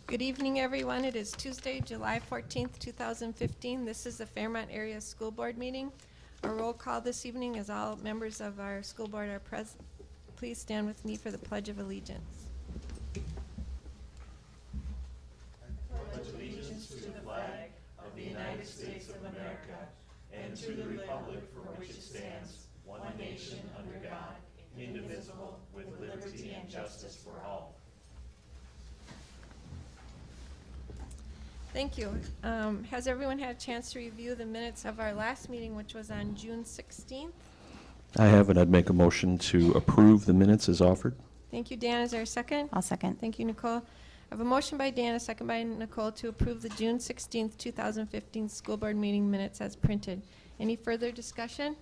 Good evening, everyone. It is Tuesday, July 14th, 2015. This is the Fairmont Area School Board meeting. Our roll call this evening is all members of our school board are present. Please stand with me for the Pledge of Allegiance. I pledge allegiance to the flag of the United States of America and to the republic for which it stands, one nation under God, indivisible, with liberty and justice for all. Thank you. Has everyone had a chance to review the minutes of our last meeting, which was on June 16th? I have, and I'd make a motion to approve the minutes as offered. Thank you, Dan. Is there a second? I'll second. Thank you, Nicole. I have a motion by Dan, a second by Nicole to approve the June 16th, 2015 school board meeting minutes as printed. Any further discussion?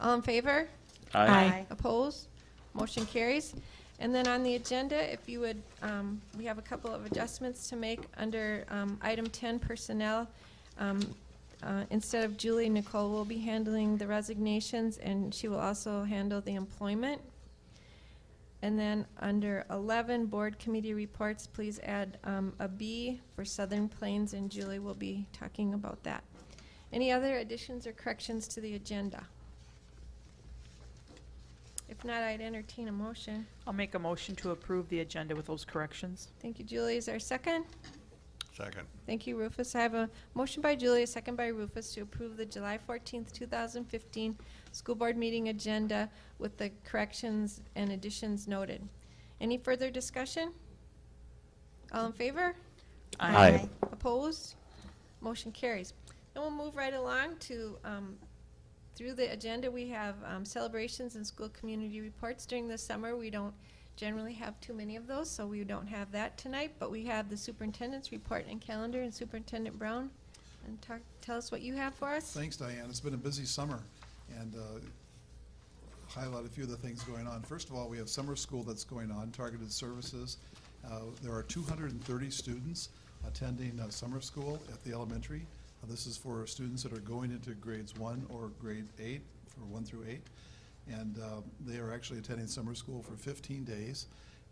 All in favor? Aye. Opposed? Motion carries. And then on the agenda, if you would, we have a couple of adjustments to make under item 10, personnel. Instead of Julie, Nicole will be handling the resignations, and she will also handle the employment. And then under 11, board committee reports, please add a B for Southern Plains, and Julie will be talking about that. Any other additions or corrections to the agenda? If not, I'd entertain a motion. I'll make a motion to approve the agenda with those corrections. Thank you, Julie. Is there a second? Second. Thank you, Rufus. I have a motion by Julie, a second by Rufus to approve the July 14th, 2015 school board meeting agenda with the corrections and additions noted. Any further discussion? All in favor? Aye. Opposed? Motion carries. Then we'll move right along to, through the agenda, we have celebrations and school community reports. During the summer, we don't generally have too many of those, so we don't have that tonight, but we have the superintendent's report and calendar, and Superintendent Brown, and tell us what you have for us. Thanks, Diane. It's been a busy summer, and highlight a few of the things going on. First of all, we have summer school that's going on, targeted services. There are 230 students attending summer school at the elementary. This is for students that are going into grades 1 or grade 8, for 1 through 8. And they are actually attending summer school for 15 days.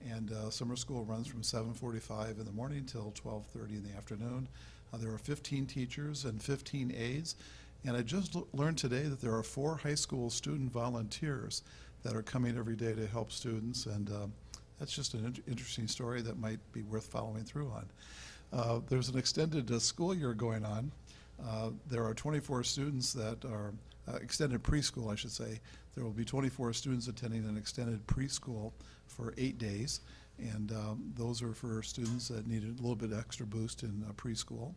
And summer school runs from 7:45 in the morning till 12:30 in the afternoon. There are 15 teachers and 15 aides. And I just learned today that there are 4 high school student volunteers that are coming every day to help students. And that's just an interesting story that might be worth following through on. There's an extended school year going on. There are 24 students that are extended preschool, I should say. There will be 24 students attending an extended preschool for 8 days, and those are for students that need a little bit extra boost in preschool.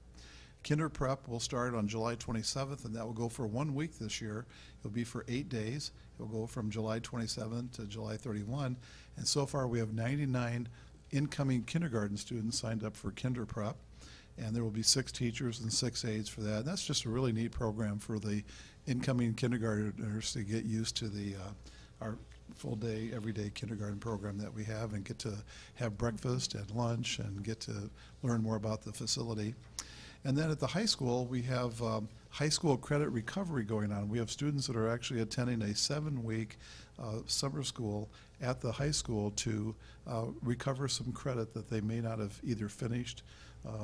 Kinder Prep will start on July 27th, and that will go for 1 week this year. It'll be for 8 days. It will go from July 27th to July 31, and so far we have 99 incoming kindergarten students signed up for Kinder Prep. And there will be 6 teachers and 6 aides for that. And that's just a really neat program for the incoming kindergartners to get used to the our full-day, everyday kindergarten program that we have, and get to have breakfast and lunch and get to learn more about the facility. And then at the high school, we have high school credit recovery going on. We have students that are actually attending a 7-week summer school at the high school to recover some credit that they may not have either finished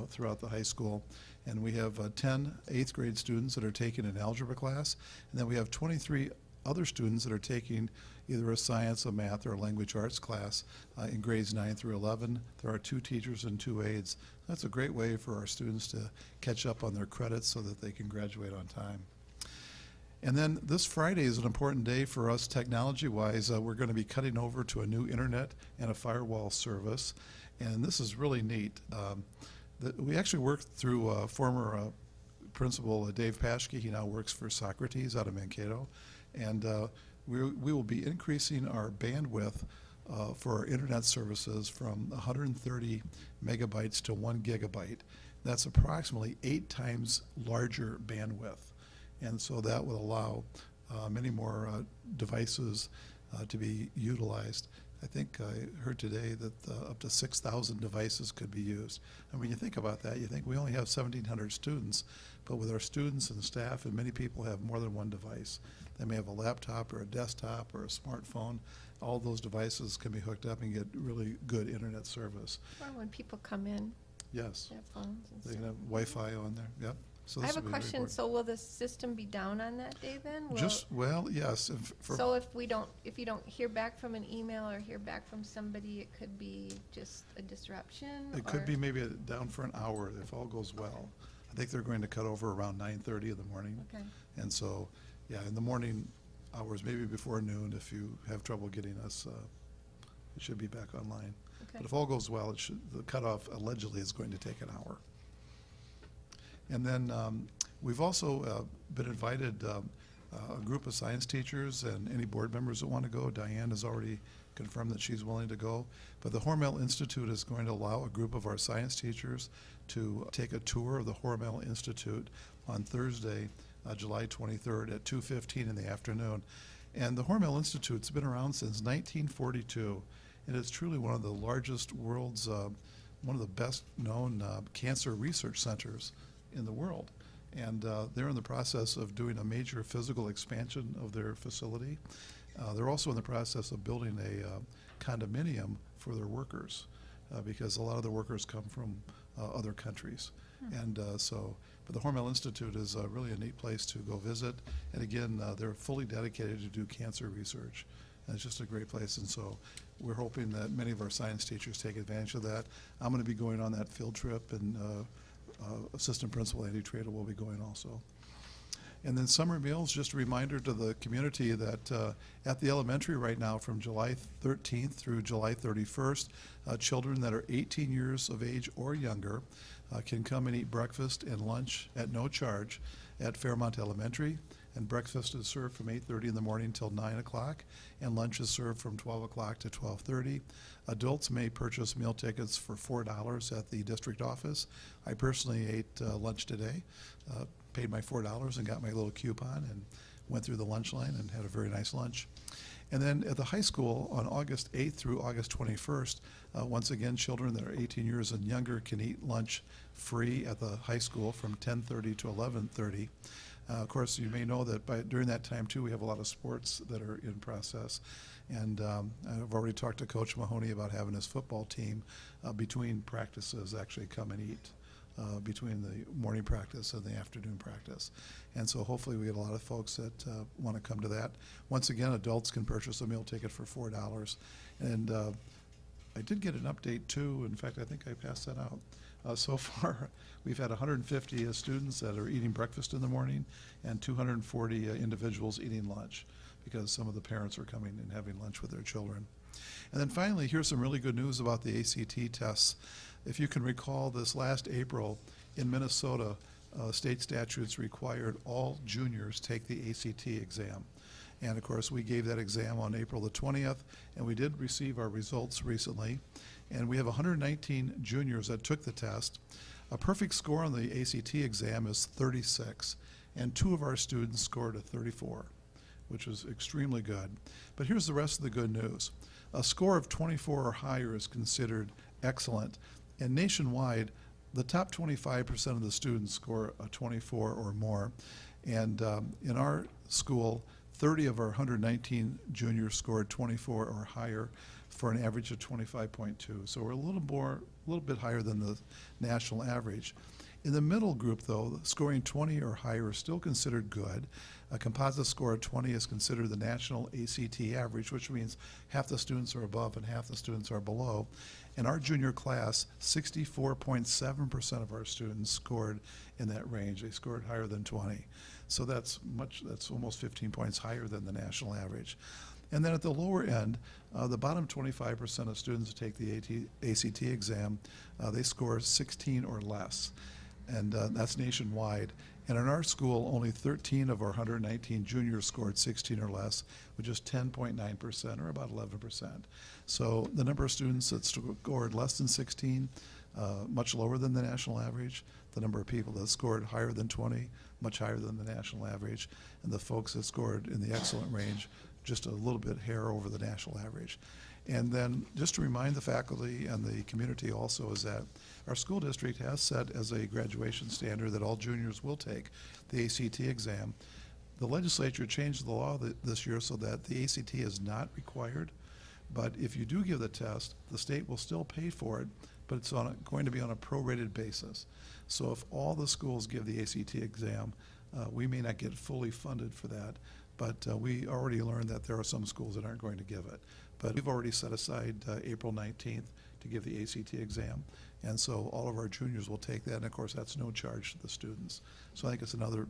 throughout the high school. And we have 10 8th grade students that are taking an algebra class, and then we have 23 other students that are taking either a science, a math, or a language arts class in grades 9 through 11. There are 2 teachers and 2 aides. That's a great way for our students to catch up on their credits so that they can graduate on time. And then this Friday is an important day for us technology-wise. We're going to be cutting over to a new internet and a firewall service, and this is really neat. We actually worked through former principal Dave Paschke. He now works for Socrates out of Mankato, and we will be increasing our bandwidth for our internet services from 130 megabytes to 1 gigabyte. That's approximately 8 times larger bandwidth, and so that will allow many more devices to be utilized. I think I heard today that up to 6,000 devices could be used. And when you think about that, you think we only have 1,700 students, but with our students and staff, and many people have more than one device. They may have a laptop or a desktop or a smartphone. All those devices can be hooked up and get really good internet service. Or when people come in, Yes, their phones and they stuff. can have Wi-Fi on there, yep. So I this have a will be very question, important. so will the system be down on that day then? Will- Well, yes. So if you don't hear back from an email or hear back from somebody, it could be just a disruption? It could or- be maybe down for an hour if all goes well. I think they're going to cut over around 9:30 in the morning. Okay, And so, yeah, in the morning hours, maybe before noon, if you have trouble getting us, it should be back online. okay. But if all goes well, the cutoff allegedly is going to take an hour. And then we've also been invited, a group of science teachers and any board members that want to go. Diane has already confirmed that she's willing to go. But the Hormel Institute is going to allow a group of our science teachers to take a tour of the Hormel Institute on Thursday, July 23rd at 2:15 in the afternoon. And the Hormel Institute's been around since 1942, and it's truly one of the largest world's, one of the best-known cancer research centers in the world. And they're in the process of doing a major physical expansion of their facility. They're also in the process of building a condominium for their workers, because a lot of the workers come from other countries. And but the Hormel Institute is really a neat place to go visit. And again, they're fully dedicated to do cancer research. And it's just a great place. And so we're hoping that many of our science teachers take advantage of that. I'm going to be going on that field trip, and Assistant Principal Andy Trada will be going also. And then summer meals, just a reminder to the community that at the elementary right now, from July 13th through July 31st, children that are 18 years of age or younger can come and eat breakfast and lunch at no charge at Fairmont Elementary. And breakfast is served from 8:30 in the morning till 9 o'clock, and lunch is served from 12 o'clock to 12:30. Adults may purchase meal tickets for $4 at the district office. I personally ate lunch today, paid my $4 and got my little coupon and went through the lunch line and had a very nice lunch. And then at the high school on August 8th through August 21st, once again, children that are 18 years and younger can eat lunch free at the high school from 10:30 to 11:30. Of course, you may know that during that time, too, we have a lot of sports that are in process. And I've already talked to Coach Mahoney about having his football team between practices actually come and eat between the morning practice and the afternoon practice. And so hopefully we get a lot of folks that want to come to that. Once again, adults can purchase a meal ticket for $4. And I did get an update, too. In fact, I think I passed that out. So far, we've had 150 students that are eating breakfast in the morning and 240 individuals eating lunch, because some of the parents are coming and having lunch with their children. And then finally, here's some really good news about the ACT tests. If you can recall, this last April in Minnesota, state statutes required all juniors take the ACT exam. And of course, we gave that exam on April the 20th, and we did receive our results recently. And we have 119 juniors that took the test. A perfect score on the ACT exam is 36, and 2 of our students scored a 34, which was extremely good. But here's the rest of the good news. A score of 24 or higher is considered excellent, and nationwide, the top 25% of the students score a 24 or more. And in our school, 30 of our 119 juniors scored 24 or higher, for an average of 25.2. So we're a little bit higher than the national average. In the middle group, though, scoring 20 or higher is still considered good. A composite score of 20 is considered the national ACT average, which means half the students are above and half the students are below. In our junior class, 64.7% of our students scored in that range. They scored higher than 20. So that's almost 15 points higher than the national average. And then at the lower end, the bottom 25% of students who take the ACT exam, they score 16 or less, and that's nationwide. And in our school, only 13 of our 119 juniors scored 16 or less, which is 10.9%, or about 11%. So the number of students that scored less than 16, much lower than the national average. The number of people that scored higher than 20, much higher than the national average. And the folks that scored in the excellent range, just a little bit hair over the national average. And then just to remind the faculty and the community also is that our school district has set as a graduation standard that all juniors will take the ACT exam. The legislature changed the law this year so that the ACT is not required, but if you do give the test, the state will still pay for it, but it's going to be on a prorated basis. So if all the schools give the ACT exam, we may not get fully funded for that, but we already learned that there are some schools that aren't going to give it. But we've already set aside April 19th to give the ACT exam, and so all of our juniors will take that, and of course that's no charge to the students. So I think it's another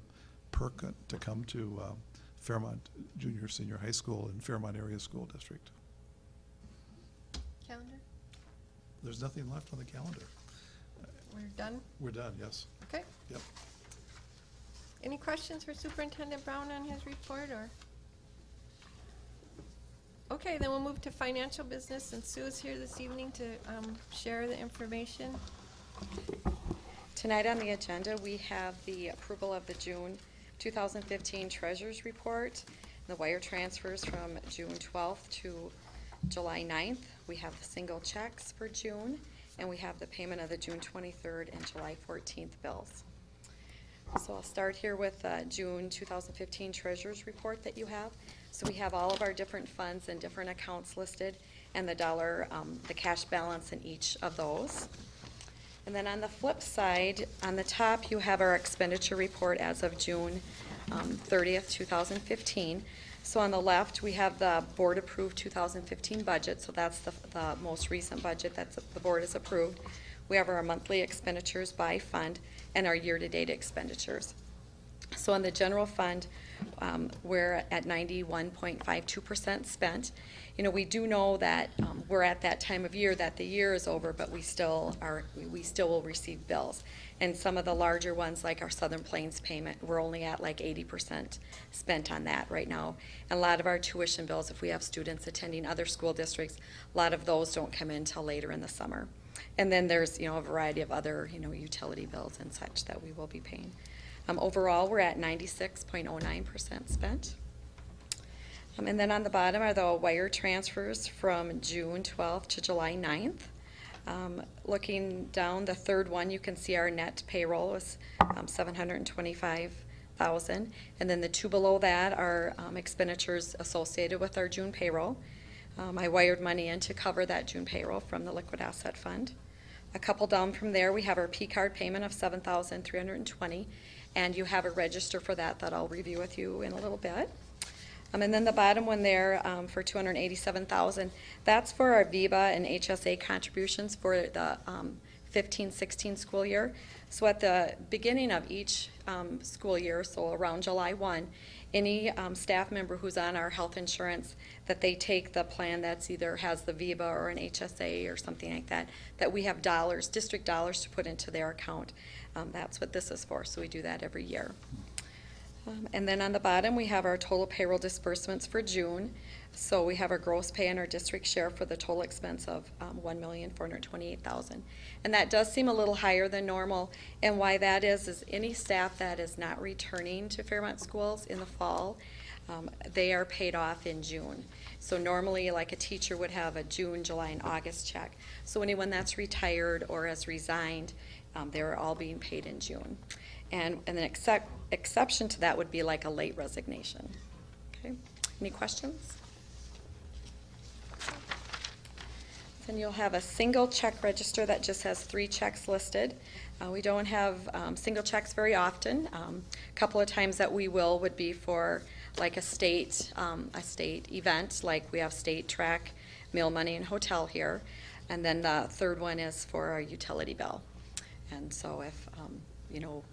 perk to come to Fairmont Junior Senior High School and Fairmont Area School District. Calendar? There's nothing left on the calendar. We're done? We're done, yes. Okay. Yep. Any questions for Superintendent Brown on his report, or? Okay, then we'll move to financial business, and Sue is here this evening to share the information. Tonight on the agenda, we have the approval of the June 2015 Treasurers Report, the wire transfers from June 12th to July 9th. We have the single checks for June, and we have the payment of the June 23rd and July 14th bills. So I'll start here with June 2015 Treasurers Report that you have. So we have all of our different funds and different accounts listed, and the cash balance in each of those. And then on the flip side, on the top, you have our expenditure report as of June 30th, 2015. So on the left, we have the board-approved 2015 budget, so that's the most recent budget that the board has approved. We have our monthly expenditures by fund and our year-to-date expenditures. So in the general fund, we're at 91.52% spent. You know, we do know that we're at that time of year that the year is over, but we still will receive bills. And some of the larger ones, like our Southern Plains payment, we're only at like 80% spent on that right now. And a lot of our tuition bills, if we have students attending other school districts, a lot of those don't come in till later in the summer. And then there's, a variety of other, utility bills and such that we will be paying. Overall, we're at 96.09% spent. And then on the bottom are the wire transfers from June 12th to July 9th. Looking down, the third one, you can see our net payroll is $725,000. And then the two below that are expenditures associated with our June payroll. I wired money in to cover that June payroll from the liquid asset fund. A couple down from there, we have our P-card payment of $7,320, and you have a register for that I'll review with you in a little bit. And then the bottom one there for $287,000, that's for our VIBA and HSA contributions for the 15-16 school year. So at the beginning of each school year, so around July 1, any staff member who's on our health insurance, that they take the plan that's either has the VIBA or an HSA or something like that, that we have dollars, district dollars to put into their account. That's what this is for, so we do that every year. And then on the bottom, we have our total payroll disbursements for June. So we have our gross pay and our district share for the total expense of $1,428,000. And that does seem a little higher than normal. And why that is any staff that is not returning to Fairmont schools in the fall, they are paid off in June. So normally, like a teacher would have a June, July, and August check. So anyone that's retired or has resigned, they're all being paid in June. And an exception to that would be like a late resignation. Okay, any questions? Then you'll have a single check register that just has 3 checks listed. We don't have single checks very often. A couple of times that we would be for like a state event, like we have state track, meal money, and hotel here. And then the third one is for our utility bill. And so if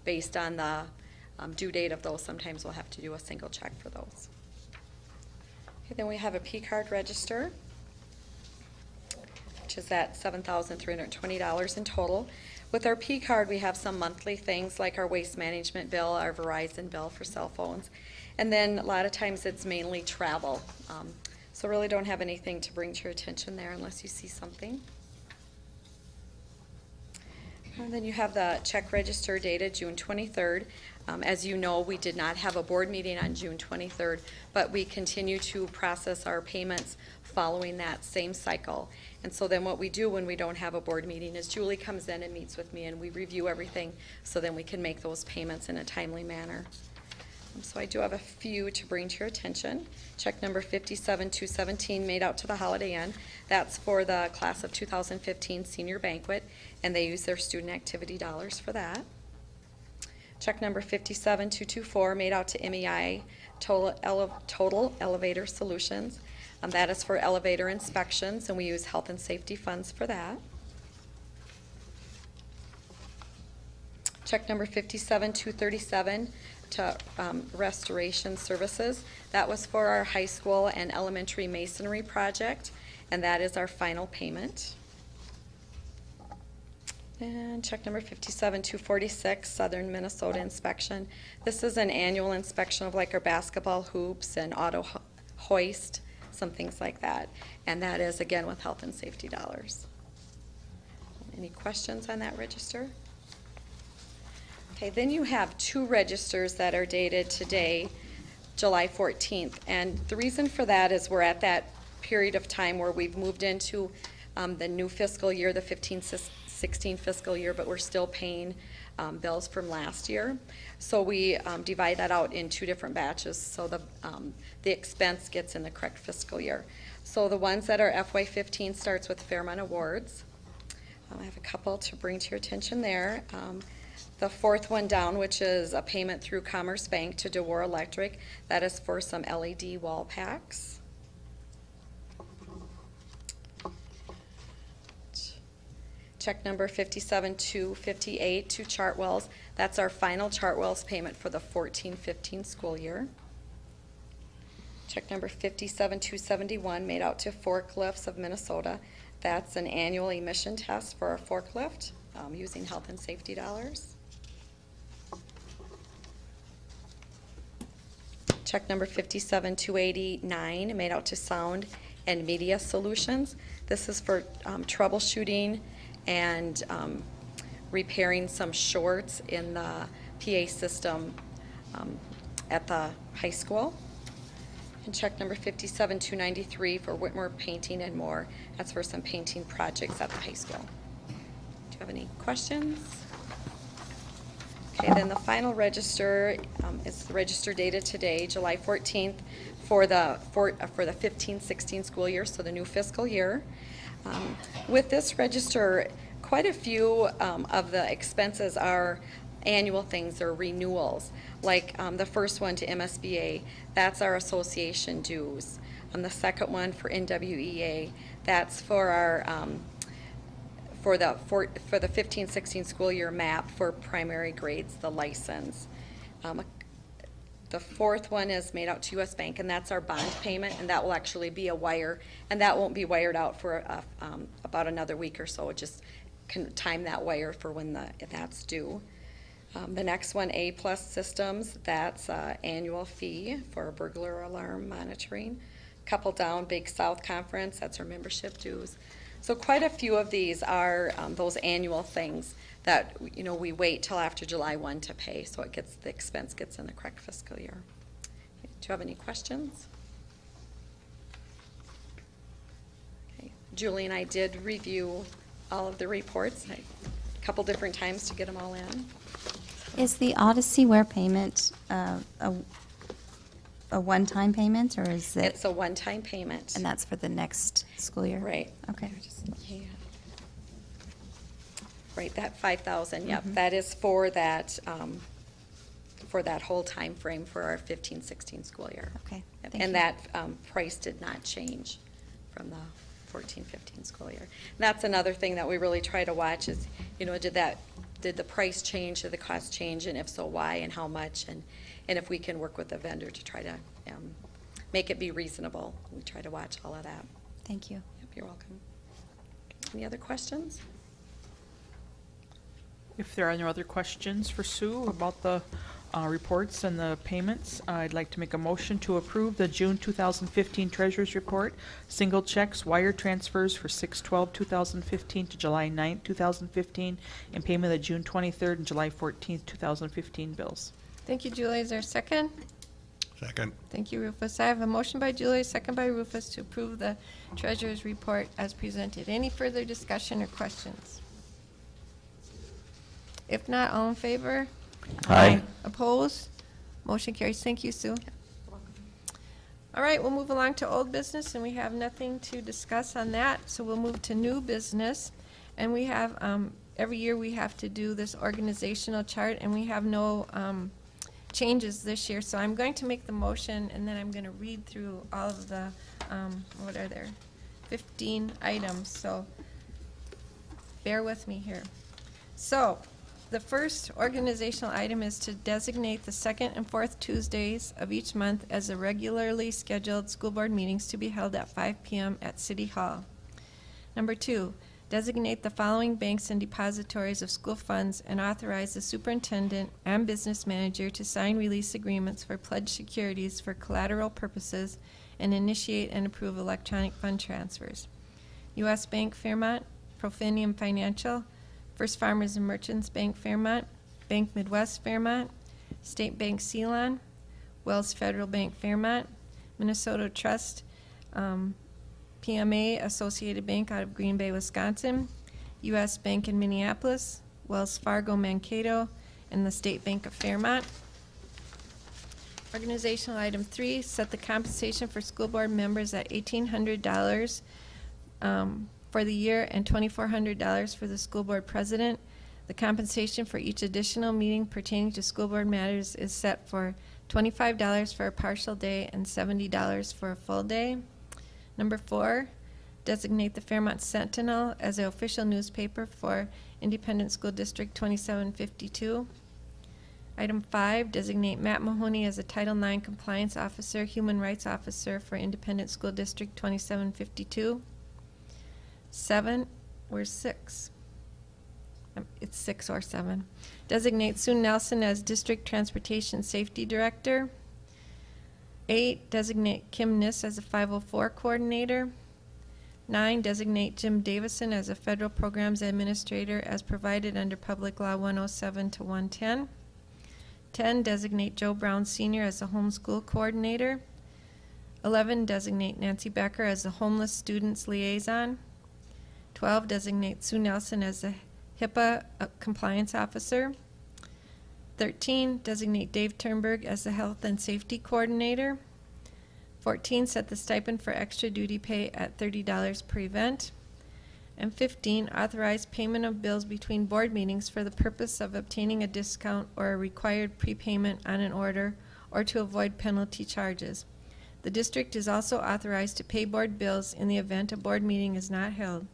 based on the due date of those, sometimes we'll have to do a single check for those. Okay, then we have a P-card register, which is at $7,320 in total. With our P-card, we have some monthly things like our waste management bill, our Verizon bill for cell phones, and then a lot of times it's mainly travel. So really don't have anything to bring to your attention there unless you see something. And then you have the check register dated June 23rd. As you know, we did not have a board meeting on June 23rd, but we continue to process our payments following that same cycle. And so then what we do when we don't have a board meeting is Julie comes in and meets with me and we review everything so then we can make those payments in a timely manner. So I do have a few to bring to your attention. Check number 57-217 made out to the Holiday Inn. That's for the class of 2015 senior banquet, and they use their student activity dollars for that. Check number 57-224 made out to MEI Total Elevator Solutions. That is for elevator inspections, and we use health and safety funds for that. Check number 57-237 to Restoration Services. That was for our high school and elementary masonry project, and that is our final payment. And check number 57-246, Southern Minnesota inspection. This is an annual inspection of like our basketball hoops and auto hoist, some things like that. And that is again with health and safety dollars. Any questions on that register? Okay, then you have two registers that are dated today, July 14th. And the reason for that is we're at that period of time where we've moved into the new fiscal year, the 15-16 fiscal year, but we're still paying bills from last year. So we divide that out in two different batches so the expense gets in the correct fiscal year. So the ones that are FY15 starts with Fairmont Awards. I have a couple to bring to your attention there. The fourth one down, which is a payment through Commerce Bank to DeWar Electric, that is for some LED wall packs. Check number 57-258 to Chartwells. That's our final Chartwells payment for the 14-15 school year. Check number 57-271 made out to Forklifts of Minnesota. That's an annual emission test for our forklift using health and safety dollars. Check number 57-289 made out to Sound and Media Solutions. This is for troubleshooting and repairing some shorts in the PA system at the high school. And check number 57-293 for Whitmore Painting and More. That's for some painting projects at the high school. Do you have any questions? Okay, then the final register is the register dated today, July 14th, for the 15-16 school year, so the new fiscal year. With this register, quite a few of the expenses are annual things or renewals. Like the first one to MSBA, that's our association dues. The second one for NWEA, that's for our for the 15-16 school year map for primary grades, the license. The fourth one is made out to U.S. Bank, and that's our bond payment, and that will actually be a wire, and that won't be wired out for about another week or so. Just can time that wire for when that's due. The next one, A+ Systems, that's annual fee for burglar alarm monitoring. Couple down, Big South Conference, that's our membership dues. So quite a few of these are those annual things that we wait till after July 1 to pay, so the expense gets in the correct fiscal year. Do you have any questions? Okay. Julie and I did review all of the reports a couple different times to get them all in. Is the Odyssey Ware payment a one-time payment, or is it? It's a one-time payment. And that's for the next school year? Right. Okay. Yeah. Right, that 5,000, yep, that is for that whole time frame for our 15-16 school year. Okay, Yep, thank and you. that price did not change from the 14-15 school year. And that's another thing that we really try to watch is, did the price change, did the cost change, and if so, why and how much, and if we can work with the vendor to try to make it be reasonable. We try to watch all of that. Thank you. Yep, you're welcome. Any other questions? If there are no other questions for Sue about the reports and the payments. I'd like to make a motion to approve the June 2015 Treasurers Report, single checks, wire transfers for 6/12/2015 to July 9th, 2015, and payment of the June 23rd and July 14th, 2015 bills. Thank you, Julie. Is there a second? Second. Thank you, Rufus. I have a motion by Julie, second by Rufus to approve the treasurer's report as presented. Any further discussion or questions? If not, all in favor? Aye. Opposed? Motion carries. Thank you, Sue. All right, we'll move along to old business, and we have nothing to discuss on that, so we'll move to new business. And we have, every year we have to do this organizational chart, and we have no changes this year. So I'm going to make the motion, and then I'm going to read through all of the, what are there, 15 items. So bear with me here. So the first organizational item is to designate the second and fourth Tuesdays of each month as the regularly scheduled school board meetings to be held at 5 p.m. at City Hall. Number 2, designate the following banks and depositories of school funds and authorize the superintendent and business manager to sign release agreements for pledged securities for collateral purposes and initiate and approve electronic fund transfers. U.S. Bank Fairmont, Profinium Financial, First Farmers and Merchants Bank Fairmont, Bank Midwest Fairmont, State Bank Ceylon, Wells Federal Bank Fairmont, Minnesota Trust, PMA Associated Bank out of Green Bay, Wisconsin, U.S. Bank in Minneapolis, Wells Fargo Mankato, and the State Bank of Fairmont. Organizational item 3, set the compensation for school board members at $1,800 for the year and $2,400 for the school board president. The compensation for each additional meeting pertaining to school board matters is set for $25 for a partial day and $70 for a full day. Number 4, designate the Fairmont Sentinel as the official newspaper for Independent School District 2752. Item 5, designate Matt Mahoney as a Title IX Compliance Officer, Human Rights Officer for Independent School District 2752. 7, where's 6? It's 6 or 7. Designate Sue Nelson as District Transportation Safety Director. 8, designate Kim Niss as a 504 Coordinator. 9, designate Jim Davison as a Federal Programs Administrator as provided under Public Law 107 to 110. 10, designate Joe Brown Sr. as the Homeschool Coordinator. 11, designate Nancy Becker as the Homeless Students Liaison. 12, designate Sue Nelson as the HIPAA Compliance Officer. 13, designate Dave Turnberg as the Health and Safety Coordinator. 14, set the stipend for extra duty pay at $30 per event. And 15, authorize payment of bills between board meetings for the purpose of obtaining a discount or a required prepayment on an order or to avoid penalty charges. The district is also authorized to pay board bills in the event a board meeting is not held.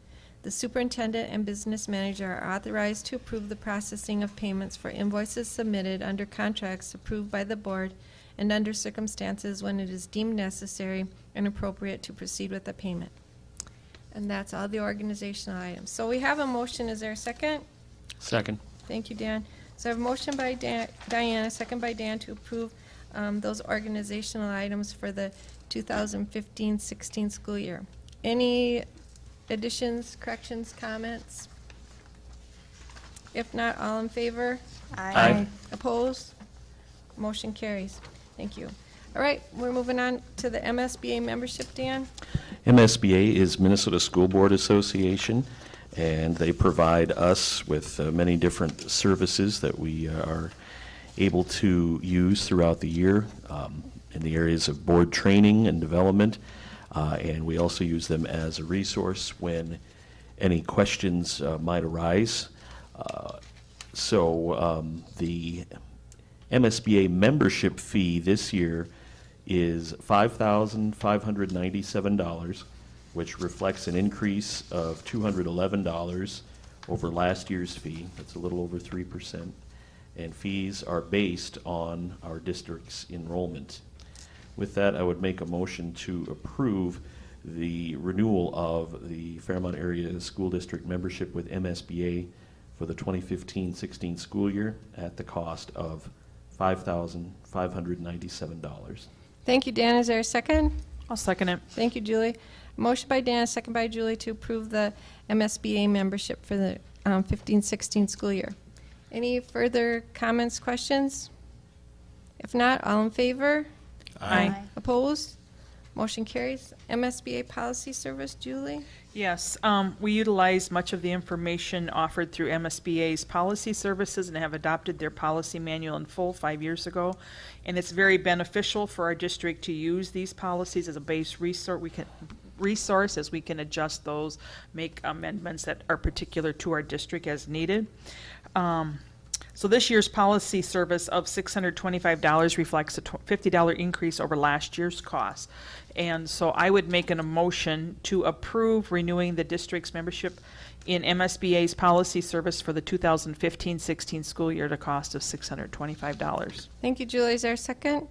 The superintendent and business manager are authorized to approve the processing of payments for invoices submitted under contracts approved by the board and under circumstances when it is deemed necessary and appropriate to proceed with the payment. And that's all the organizational items. So we have a motion. Is there a second? Second. Thank you, Dan. So I have a motion by Diana, a second by Dan to approve those organizational items for the 2015-16 school year. Any additions, corrections, comments? If not, all in favor? Aye. Opposed? Motion carries. Thank you. All right, we're moving on to the MSBA membership, Dan. MSBA is Minnesota School Board Association, and they provide us with many different services that we are able to use throughout the year in the areas of board training and development. And we also use them as a resource when any questions might arise. The MSBA membership fee this year is $5,597, which reflects an increase of $211 over last year's fee. That's a little over 3%. And fees are based on our district's enrollment. With that, I would make a motion to approve the renewal of the Fairmont Area School District membership with MSBA for the 2015-16 school year at the cost of $5,597. Thank you, Dan. Is there a second? I'll second it. Thank you, Julie. Motion by Dan, second by Julie to approve the MSBA membership for the 15-16 school year. Any further comments, questions? If not, all in favor? Aye. Opposed? Motion carries. MSBA Policy Service, Julie? Yes, we utilize much of the information offered through MSBA's policy services and have adopted their policy manual in full 5 years ago. And it's very beneficial for our district to use these policies as a base resource as we can adjust those, make amendments that are particular to our district as needed. So this year's policy service of $625 reflects a $50 increase over last year's cost. And so I would make a motion to approve renewing the district's membership in MSBA's policy service for the 2015-16 school year at a cost of $625. Thank you, Julie. Is there a second?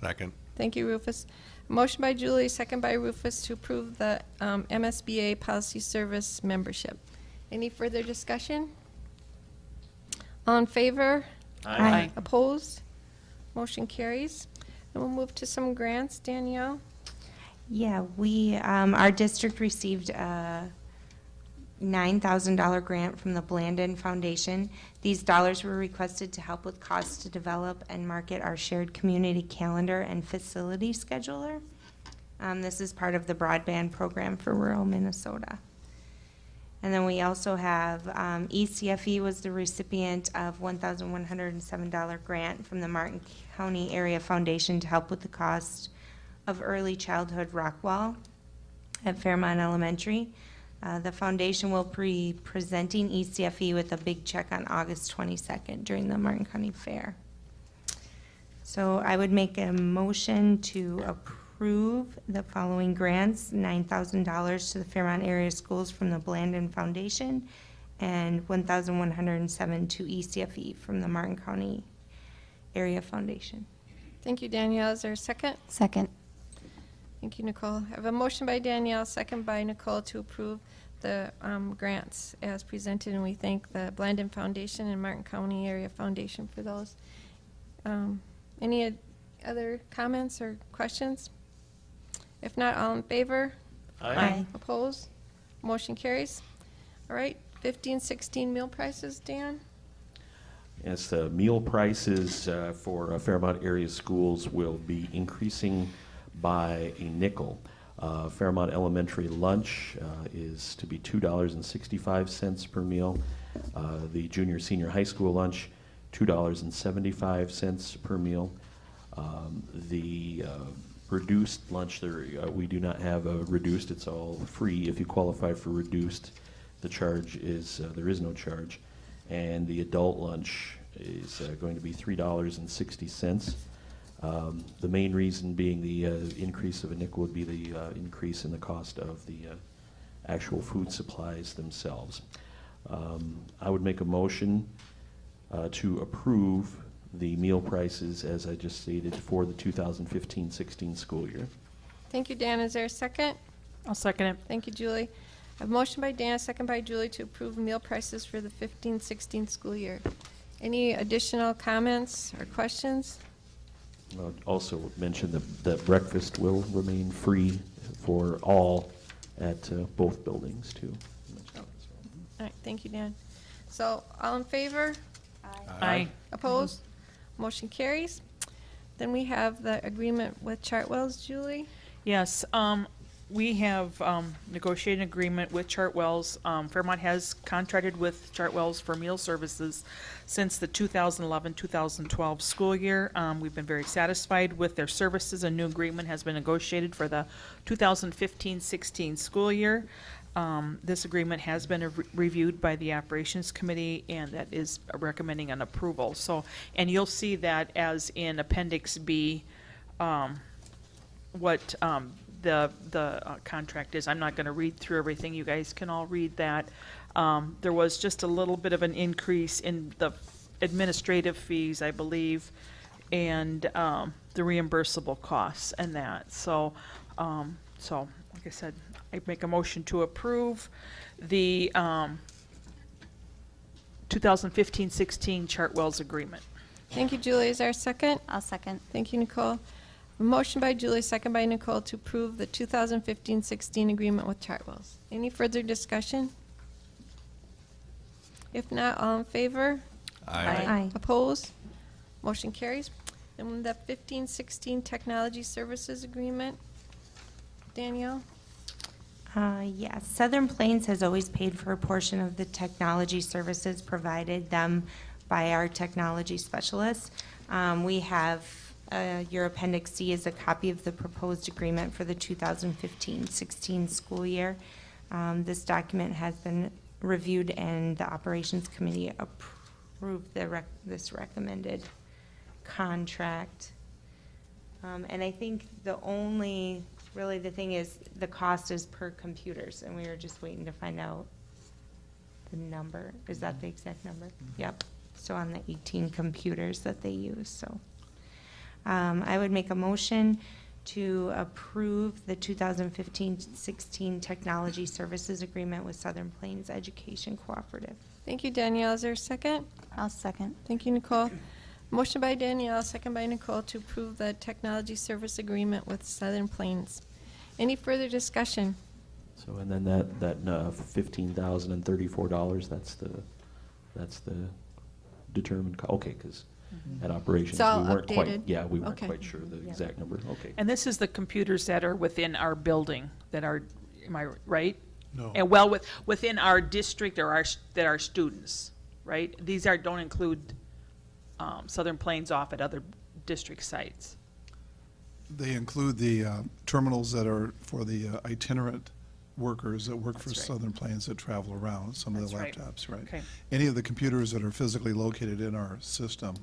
Second. Thank you, Rufus. Motion by Julie, second by Rufus to approve the MSBA Policy Service membership. Any further discussion? All in favor? Aye. Opposed? Motion carries. And we'll move to some grants. Danielle? Yeah, our district received a $9,000 grant from the Blandon Foundation. These dollars were requested to help with costs to develop and market our shared community calendar and facility scheduler. This is part of the broadband program for rural Minnesota. And then we also have ECFE was the recipient of $1,107 grant from the Martin County Area Foundation to help with the cost of early childhood rock wall at Fairmont Elementary. The foundation will be presenting ECFE with a big check on August 22nd during the Martin County Fair. So I would make a motion to approve the following grants: $9,000 to the Fairmont area schools from the Blandon Foundation and $1,107 to ECFE from the Martin County Area Foundation. Thank you, Danielle. Is there a second? Second. Thank you, Nicole. I have a motion by Danielle, second by Nicole to approve the grants as presented, and we thank the Blandon Foundation and Martin County Area Foundation for those. Any other comments or questions? If not, all in favor? Aye. Opposed? Motion carries. All right, 15-16 meal prices, Dan? Yes, the meal prices for Fairmont area schools will be increasing by a nickel. Fairmont Elementary lunch is to be $2.65 per meal. The junior senior high school lunch, $2.75 per meal. The reduced lunch, we do not have a reduced, it's all free. If you qualify for reduced, the charge is, there is no charge. And the adult lunch is going to be $3.60. The main reason being the increase of a nickel would be the increase in the cost of the actual food supplies themselves. I would make a motion to approve the meal prices as I just stated for the 2015-16 school year. Thank you, Dan. Is there a second? I'll second it. Thank you, Julie. I have a motion by Dan, second by Julie to approve meal prices for the 15-16 school year. Any additional comments or questions? I'll also mention that breakfast will remain free for all at both buildings too. All right, thank you, Dan. So, all in favor? Aye. Opposed? Motion carries. Then we have the agreement with Chartwell's, Julie. Yes, we have negotiated an agreement with Chartwell's. Fairmont has contracted with Chartwell's for meal services since the 2011-2012 school year. We've been very satisfied with their services. A new agreement has been negotiated for the 2015-16 school year. This agreement has been reviewed by the Operations Committee, and that is recommending an approval. So, and you'll see that as in Appendix B, what the contract is. I'm not going to read through everything. You guys can all read that. There was just a little bit of an increase in the administrative fees, I believe, and the reimbursable costs and that. So, like I said, I make a motion to approve the 2015-16 Chartwell's agreement. Thank you, Julie. Is there a second? I'll second. Thank you, Nicole. A motion by Julie, second by Nicole to approve the 2015-16 agreement with Chartwells. Any further discussion? If not, all in favor? Aye. Opposed? Motion carries. And the 15-16 technology services agreement, Danielle? Yes, Southern Plains has always paid for a portion of the technology services provided them by our technology specialists. We have, your Appendix C is a copy of the proposed agreement for the 2015-16 school year. This document has been reviewed and the Operations Committee approved this recommended contract. And I think the thing is, the cost is per computers, and we were just waiting to find out the number. Is that the exact number? Yep. So on the 18 computers that they use, so. I would make a motion to approve the 2015-16 technology services agreement with Southern Plains Education Cooperative. Thank you, Danielle. Is there a second? I'll second. Thank you, Nicole. Motion by Danielle, second by Nicole to approve the technology service agreement with Southern Plains. Any further discussion? So, and then that $15,034, that's the determined, okay, because at operations, It's all we weren't quite, updated? yeah, we weren't Okay. quite sure the exact number, okay. And this is the computers that are within our building, that are, am I right? No. And well, within our district or that are students, right? These don't include Southern Plains off at other district sites. They include the terminals that are for the itinerant workers that work for That's right. Southern Plains that travel around, some of the That's right. laptops, right? Okay. Any of the computers that are physically located in our system,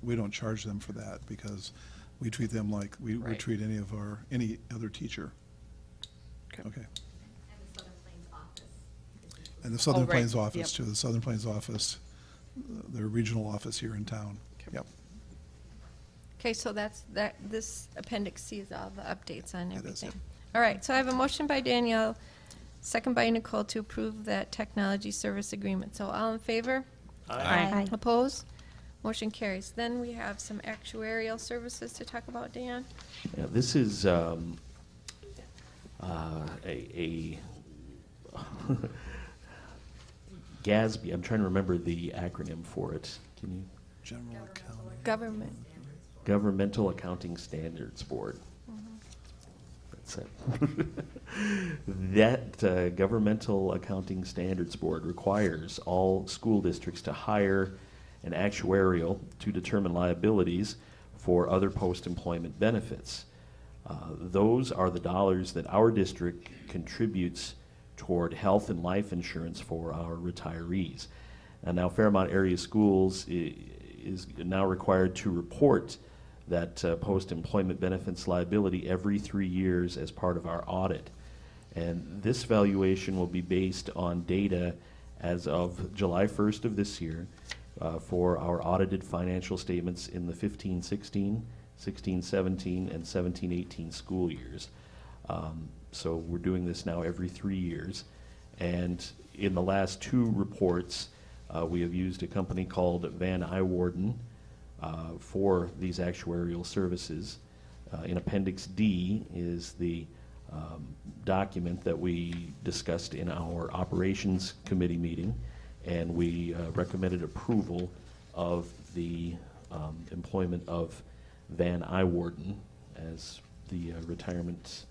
we don't charge them for that because we treat them like we would Right. treat any other teacher. Okay. Okay. And the Oh, Southern right. Plains office Yep. too, the Southern Plains office, their regional office here in town. Okay. Yep. Okay, so this Appendix C is all the updates on It is, everything. yep. All right, so I have a motion by Danielle, second by Nicole to approve that technology service agreement. So all in favor? Aye. Opposed? Motion carries. Then we have some actuarial services to talk about, Dan. Yeah, this is a GASB, I'm trying to remember the acronym for it. Can you? General accounting. Government. Governmental Accounting Standards Board. That's it. That Governmental Accounting Standards Board requires all school districts to hire an actuarial to determine liabilities for other post-employment benefits. Those are the dollars that our district contributes toward health and life insurance for our retirees. And now Fairmont Area Schools is now required to report that post-employment benefits liability every 3 years as part of our audit. And this valuation will be based on data as of July 1st of this year for our audited financial statements in the 15-16, 16-17, and 17-18 school years. So we're doing this now every 3 years. And in the last 2 reports, we have used a company called Van Iwarden for these actuarial services. In Appendix D is the document that we discussed in our Operations Committee meeting, and we recommended approval of the employment of Van Iwarden as the retirement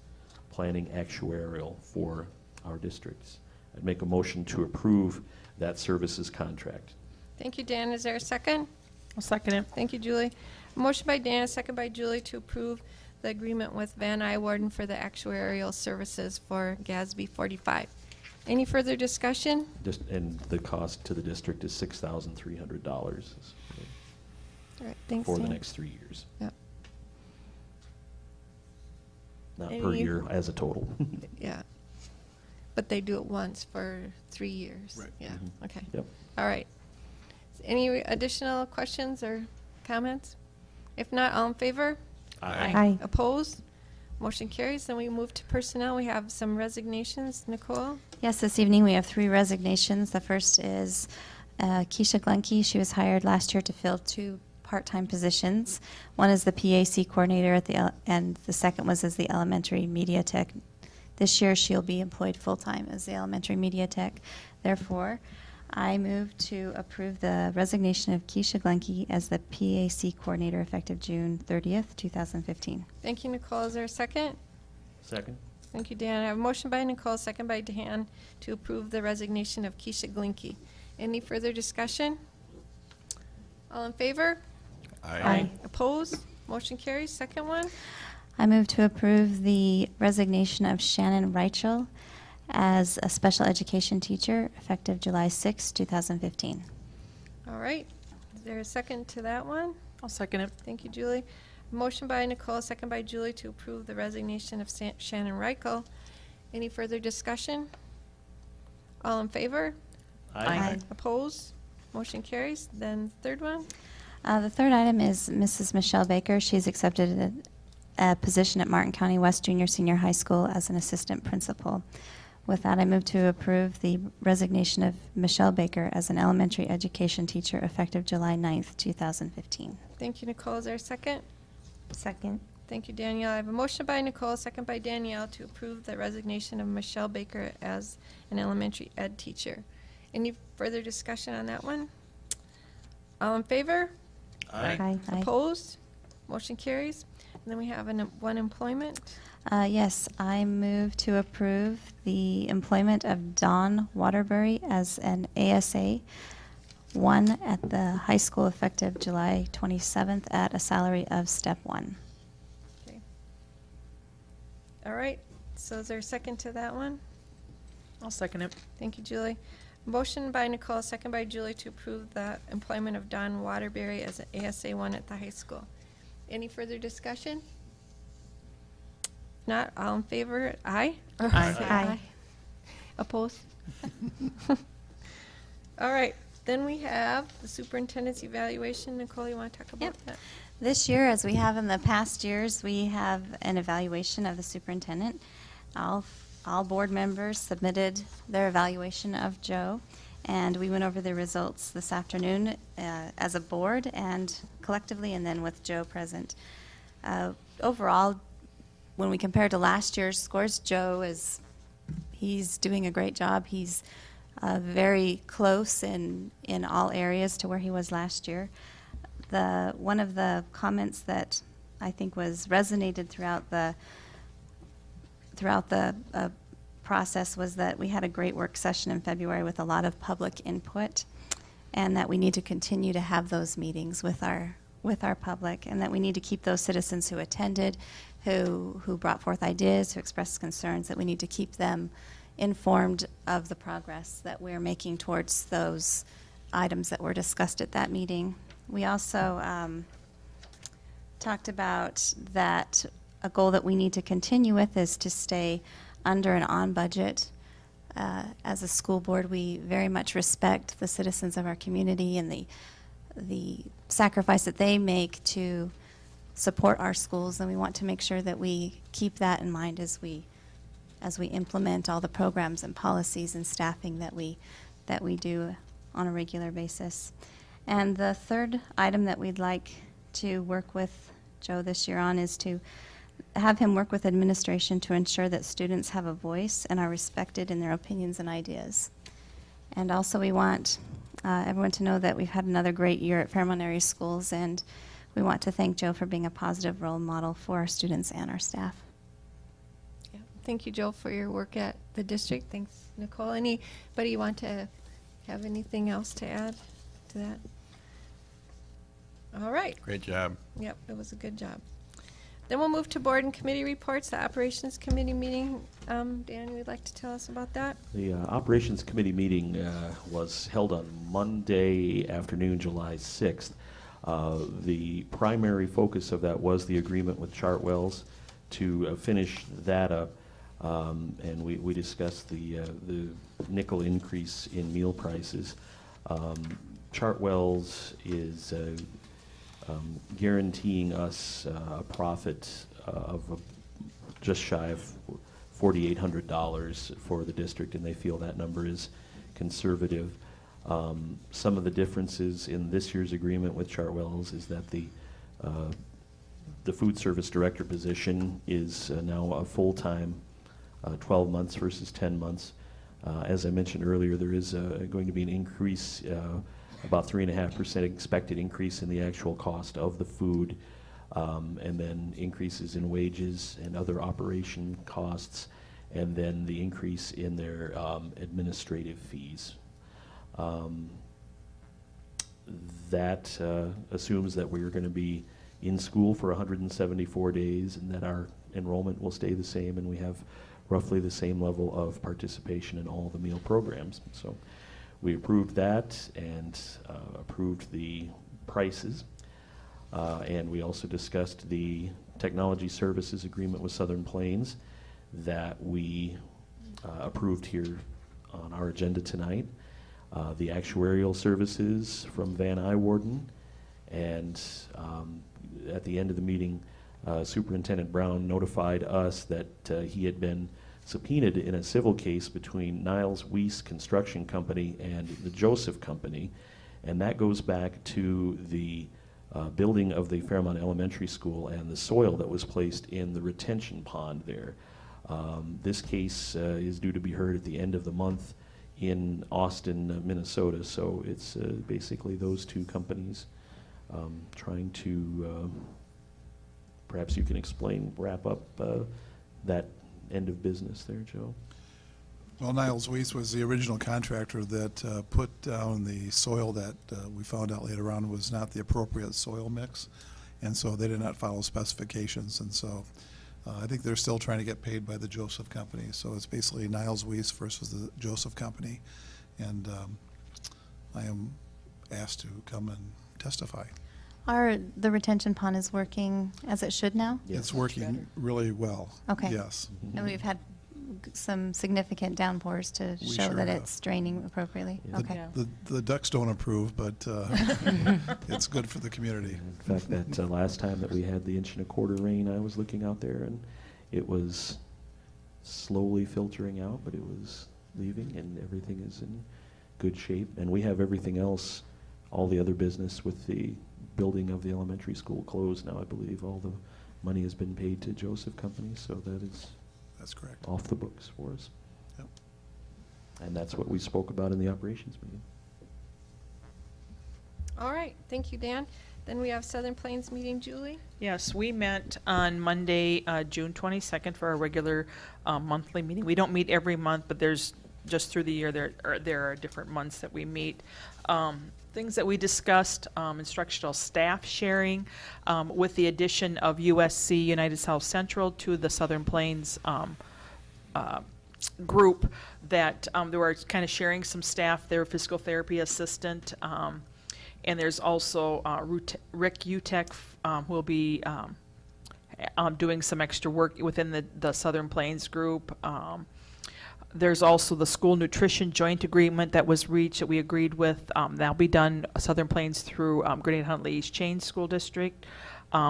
planning actuarial for our districts. I'd make a motion to approve that services contract. Thank you, Dan. Is there a second? I'll second it. Thank you, Julie. A motion by Dan, a second by Julie to approve the agreement with Van Iwarden for the actuarial services for GASB 45. Any further discussion? And the cost to the district is $6,300 All right, thanks, for the Dan. next 3 years. Yep. Not And per you- year, as a total. Yeah. But they do it once for 3 years. Right. Yeah, Mhm. okay. Yep. All right. Any additional questions or comments? If not, all in favor? Aye. Opposed? Motion carries. Then we move to personnel. We have some resignations. Nicole? Yes, this evening we have 3 resignations. The first is Keisha Glenke. She was hired last year to fill 2 part-time positions. One is the PAC coordinator and the second was as the elementary media tech. This year, she'll be employed full-time as the elementary media tech. Therefore, I move to approve the resignation of Keisha Glenke as the PAC coordinator effective June 30th, 2015. Thank you, Nicole. Is there a second? Second? Thank you, Dan. I have a motion by Nicole, second by Dan, to approve the resignation of Keisha Glinke. Any further discussion? All in favor? Aye. Opposed? Motion carries. Second one? I move to approve the resignation of Shannon Reichel as a special education teacher effective July 6, 2015. All right. Is there a second to that one? I'll second it. Thank you, Julie. Motion by Nicole, second by Julie, to approve the resignation of Shannon Reichel. Any further discussion? All in favor? Aye. Opposed? Motion carries. Then third one? The third item is Mrs. Michelle Baker. She's accepted a position at Martin County West Junior Senior High School as an assistant principal. With that, I move to approve the resignation of Michelle Baker as an elementary education teacher effective July 9th, 2015. Thank you, Nicole. Is there a second? Second. Thank you, Danielle. I have a motion by Nicole, second by Danielle, to approve the resignation of Michelle Baker as an elementary ed teacher. Any further discussion on that one? All in favor? Aye. Opposed? Motion carries. And then we have one employment. Yes, I move to approve the employment of Dawn Waterbury as an ASA 1 at the high school effective July 27th at a salary of step 1. Okay. All right. So is there a second to that one? I'll second it. Thank you, Julie. Motion by Nicole, second by Julie, to approve the employment of Dawn Waterbury as an ASA 1 at the high school. Any further discussion? Not, all in favor? Aye? Or Aye. say Aye. Opposed? All right, then we have the superintendent's evaluation. Nicole, you want to talk about Yep. that? This year, as we have in the past years, we have an evaluation of the superintendent. All board members submitted their evaluation of Joe, and we went over the results this afternoon as a board and collectively, and then with Joe present. Overall, when we compare to last year's scores, he's doing a great job. He's very close in all areas to where he was last year. One of the comments that I think resonated throughout the process was that we had a great work session in February with a lot of public input, and that we need to continue to have those meetings with our public, and that we need to keep those citizens who attended, who brought forth ideas, who expressed concerns, that we need to keep them informed of the progress that we're making towards those items that were discussed at that meeting. We also talked about that a goal that we need to continue with is to stay under and on budget. As a school board, we very much respect the citizens of our community and the sacrifice that they make to support our schools, and we want to make sure that we keep that in mind as we implement all the programs and policies and staffing that we do on a regular basis. And the third item that we'd like to work with Joe this year on is to have him work with administration to ensure that students have a voice and are respected in their opinions and ideas. And also we want everyone to know that we've had another great year at Fairmont Area Schools, and we want to thank Joe for being a positive role model for our students and our staff. Yeah. Thank you, Joe, for your work at the district. Thanks, Nicole. Anybody want to have anything else to add to that? All right. Great job. Yep, it was a good job. Then we'll move to board and committee reports. The operations committee meeting. Dan, would like to tell us about that? The Operations Committee meeting was held on Monday afternoon, July 6th. The primary focus of that was the agreement with Chartwells to finish that up, and we discussed the nickel increase in meal prices. Chartwells is guaranteeing us a profit of just shy of $4,800 for the district, and they feel that number is conservative. Some of the differences in this year's agreement with Chartwell's is that the food service director position is now a full-time, 12 months versus 10 months. As I mentioned earlier, there is going to be an increase, about 3.5% expected increase in the actual cost of the food, and then increases in wages and other operation costs, and then the increase in their administrative fees. That assumes that we're going to be in school for 174 days and that our enrollment will stay the same, and we have roughly the same level of participation in all the meal programs. So we approved that and approved the prices. And we also discussed the technology services agreement with Southern Plains that we approved here on our agenda tonight. The actuarial services from Van Iwarden, and at the end of the meeting, Superintendent Brown notified us that he had been subpoenaed in a civil case between Niles Weiss Construction Company and the Joseph Company, and that goes back to the building of the Fairmont Elementary School and the soil that was placed in the retention pond there. This case is due to be heard at the end of the month in Austin, Minnesota, so it's basically those two companies trying to, perhaps you can explain, wrap up that end of business there, Joe. Well, Niles Weiss was the original contractor that put down the soil that we found out later on was not the appropriate soil mix, and so they did not follow specifications, and so I think they're still trying to get paid by the Joseph Company. So it's basically Niles Weiss versus the Joseph Company, and I am asked to come and testify. The retention pond is working as it should now? Yes. It's working really well. Okay. Yes. And we've had some significant downpours to We show sure that have. it's draining appropriately? Yeah. Okay. Yeah. The ducks don't approve, but it's good for the community. In fact, that last time that we had the 1.25 inch rain, I was looking out there and it was slowly filtering out, but it was leaving, and everything is in good shape. And we have everything else, all the other business with the building of the elementary school closed now, I believe. All the money has been paid to Joseph Company, so that is That's correct. off the books for us. Yep. And that's what we spoke about in the operations meeting. All right, thank you, Dan. Then we have Southern Plains meeting, Julie. Yes, we met on Monday, June 22nd for our regular monthly meeting. We don't meet every month, but there's, just through the year, there are different months that we meet. Things that we discussed, instructional staff sharing, with the addition of USC, United South Central, to the Southern Plains group, that they were kind of sharing some staff there, physical therapy assistant, and there's also Rick Utek, who will be doing some extra work within the Southern Plains group. There's also the school nutrition joint agreement that was reached that we agreed with. That'll be done Southern Plains through Grenada Huntley East Chain School District.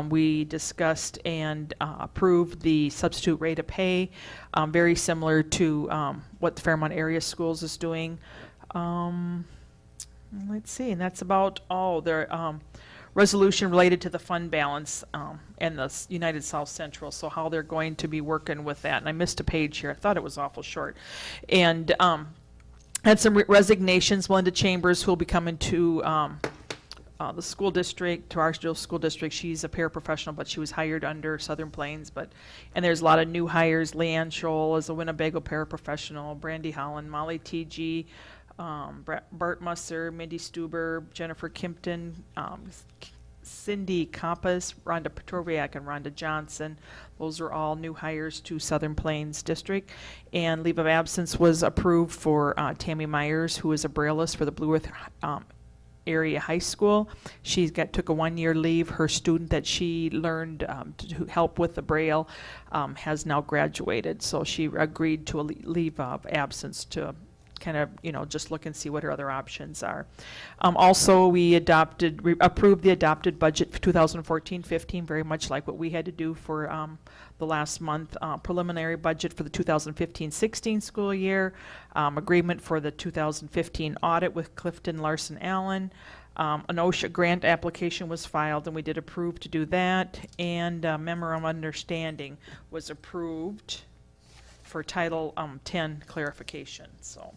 We discussed and approved the substitute rate of pay, very similar to what the Fairmont Area Schools is doing. Let's see, and that's about all. Their resolution related to the fund balance and the United South Central, so how they're going to be working with that. And I missed a page here. I thought it was awful short. And had some resignations. Melinda Chambers, who will be coming to the school district, to our school district. She's a paraprofessional, but she was hired under Southern Plains. And there's a lot of new hires. Leanne Scholl is a Winnebago paraprofessional. Brandy Holland, Molly T.G., Bart Musser, Mindy Stuber, Jennifer Kimpton, Cindy Kompas, Rhonda Petroviak, and Rhonda Johnson. Those are all new hires to Southern Plains District. And leave of absence was approved for Tammy Myers, who is a Brailleist for the Blue Earth Area High School. She took a 1-year leave. Her student that she learned to help with the Braille has now graduated, so she agreed to a leave of absence to kind of, just look and see what our other options are. Also, we approved the adopted budget for 2014-15, very much like what we had to do for the last month. Preliminary budget for the 2015-16 school year, agreement for the 2015 audit with Clifton Larson Allen. An OSHA grant application was filed, and we did approve to do that, and a memorandum of understanding was approved for Title 10 clarification, so.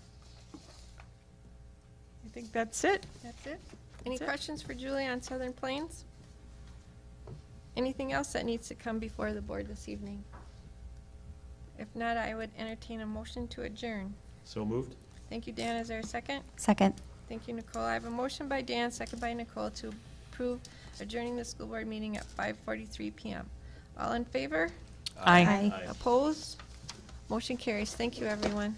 I think that's it. That's it? Any That's it. questions for Julie on Southern Plains? Anything else that needs to come before the board this evening? If not, I would entertain a motion to adjourn. So moved? Thank you, Dan. Is there a second? Second. Thank you, Nicole. I have a motion by Dan, second by Nicole, to approve adjourning the school board meeting at 5:43 PM. All in favor? Aye. Aye. Opposed? Motion carries. Thank you, everyone.